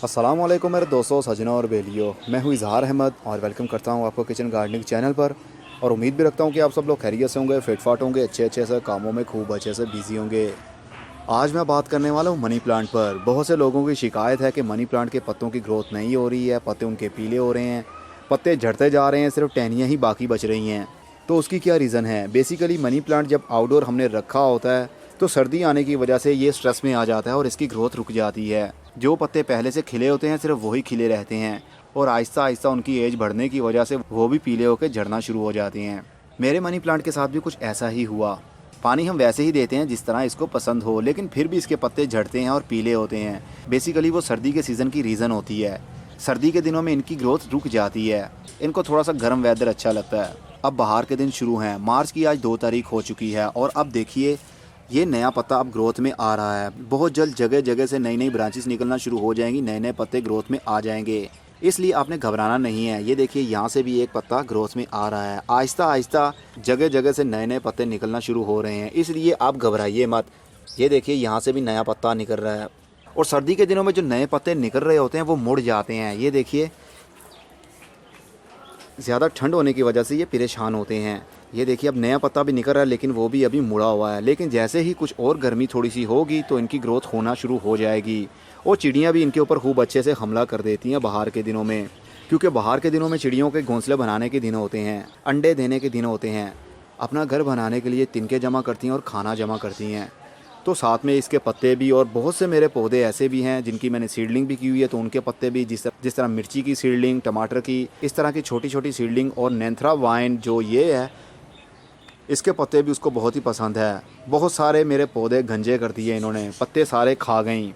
अस्सलामुअलैकुम मेरे दोस्तों, सजनों और बेलियों। मैं हूँ इजहार अहमद और वेलकम करता हूँ आपको किचन गार्डनिंग चैनल पर। और उम्मीद भी रखता हूँ कि आप सब लोग खैरियत से होंगे, फिटफाट होंगे, अच्छे अच्छे से कामों में खूब अच्छे से बिजी होंगे। आज मैं बात करने वाला हूँ मनी प्लांट पर। बहुत से लोगों की शिकायत है कि मनी प्लांट के पत्तों की ग्रोथ नहीं हो रही है, पत्ते उनके पीले हो रहे हैं, पत्ते झड़ते जा रहे हैं, सिर्फ टहनियाँ ही बाकी बच रही हैं। तो उसकी क्या रीज़न है? बेसिकली मनी प्लांट जब आउटडोर हमने रखा होता है तो सर्दी आने की वजह से ये स्ट्रेस में आ जाता है और इसकी ग्रोथ रुक जाती है। जो पत्ते पहले से खिले होते हैं सिर्फ वही खिले रहते हैं और आहिस्ता आहिस्ता उनकी एज बढ़ने की वजह से वो भी पीले होकर झड़ना शुरू हो जाते हैं। मेरे मनी प्लांट के साथ भी कुछ ऐसा ही हुआ। पानी हम वैसे ही देते हैं जिस तरह इसको पसंद हो, लेकिन फिर भी इसके पत्ते झड़ते हैं और पीले होते हैं। बेसिकली वो सर्दी के सीज़न की रीज़न होती है। सर्दी के दिनों में इनकी ग्रोथ रुक जाती है, इनको थोड़ा सा गर्म वेदर अच्छा लगता है। अब बाहर के दिन शुरू हैं, मार्च की आज 2 तारीख हो चुकी है और अब देखिए ये नया पत्ता अब ग्रोथ में आ रहा है। बहुत जल्द जगह जगह से नई नई ब्रांचेस निकलना शुरू हो जाएंगी, नए नए पत्ते ग्रोथ में आ जाएंगे। इसलिए आपने घबराना नहीं है। ये देखिए यहाँ से भी एक पत्ता ग्रोथ में आ रहा है। आहिस्ता आहिस्ता जगह जगह से नए नए पत्ते निकलना शुरू हो रहे हैं, इसलिए आप घबराइए मत। ये देखिए यहाँ से भी नया पत्ता निकल रहा है। और सर्दी के दिनों में जो नए पत्ते निकल रहे होते हैं वो मुड़ जाते हैं। ये देखिए ज़्यादा ठंड होने की वजह से ये परेशान होते हैं। ये देखिए अब नया पत्ता भी निकल रहा है लेकिन वो भी अभी मुड़ा हुआ है। लेकिन जैसे ही कुछ और गर्मी थोड़ी सी होगी तो इनकी ग्रोथ होना शुरू हो जाएगी। और चिड़ियाँ भी इनके ऊपर खूब अच्छे से हमला कर देती हैं बाहर के दिनों में, क्योंकि बाहर के दिनों में चिड़ियों के घोंसले बनाने के दिन होते हैं, अंडे देने के दिन होते हैं, अपना घर बनाने के लिए तिनके जमा करती हैं और खाना जमा करती हैं। तो साथ में इसके पत्ते भी, और बहुत से मेरे पौधे ऐसे भी हैं जिनकी मैंने सीडलिंग भी की हुई है, तो उनके पत्ते भी जिस तरह मिर्ची की सीडलिंग, टमाटर की, इस तरह की छोटी छोटी सीडलिंग, और नेंथरा वाइन जो ये है इसके पत्ते भी उसको बहुत ही पसंद है। बहुत सारे मेरे पौधे गंजे कर दिए इन्होंने, पत्ते सारे खा गई।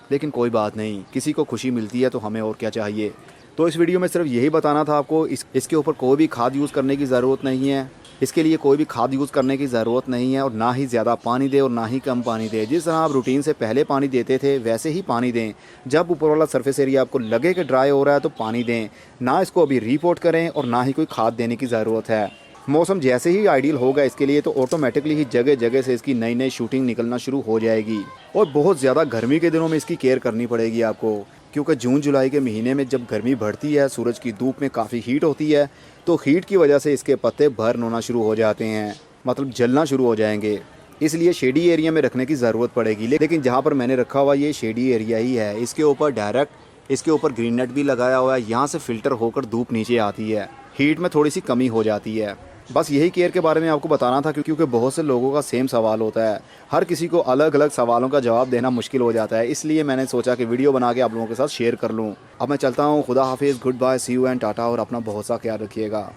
लेकिन कोई बात नहीं, किसी को खुशी मिलती है तो हमें और क्या चाहिए। तो इस वीडियो में सिर्फ यही बताना था आपको, इसके ऊपर कोई भी खाद यूज़ करने की ज़रूरत नहीं है। इसके लिए कोई भी खाद यूज़ करने की ज़रूरत नहीं है, और ना ही ज़्यादा पानी दे और ना ही कम पानी दे। जिस तरह आप रूटीन से पहले पानी देते थे वैसे ही पानी दें। जब ऊपर वाला सरफेस एरिया आपको लगे कि ड्राई हो रहा है तो पानी दें, ना इसको अभी रीपोर्ट करें और ना ही कोई खाद देने की ज़रूरत है। मौसम जैसे ही आइडियल होगा इसके लिए तो ऑटोमेटिकली ही जगह जगह से इसकी नई नई शूटिंग निकलना शुरू हो जाएगी। और बहुत ज़्यादा गर्मी के दिनों में इसकी केयर करनी पड़ेगी आपको, क्योंकि जून जुलाई के महीने में जब गर्मी बढ़ती है, सूरज की धूप में काफ़ी हीट होती है, तो हीट की वजह से इसके पत्ते बर्न होना शुरू हो जाते हैं, मतलब जलना शुरू हो जाएंगे। इसलिए शेडी एरिया में रखने की ज़रूरत पड़ेगी। लेकिन जहाँ पर मैंने रखा हुआ ये शेडी एरिया ही है। इसके ऊपर डायरेक्ट इसके ऊपर ग्रीन नेट भी लगाया हुआ है, यहाँ से फ़िल्टर होकर धूप नीचे आती है, हीट में थोड़ी सी कमी हो जाती है। बस यही केयर के बारे में आपको बताना था, क्योंकि बहुत से लोगों का सेम सवाल होता है। हर किसी को अलग अलग सवालों का जवाब देना मुश्किल हो जाता है, इसलिए मैंने सोचा कि वीडियो बना के आप लोगों के साथ शेयर कर लूँ। अब मैं चलता हूँ, खुदा हाफिज़, good bye, see you and tata, और अपना बहुत सा ख्याल रखिएगा।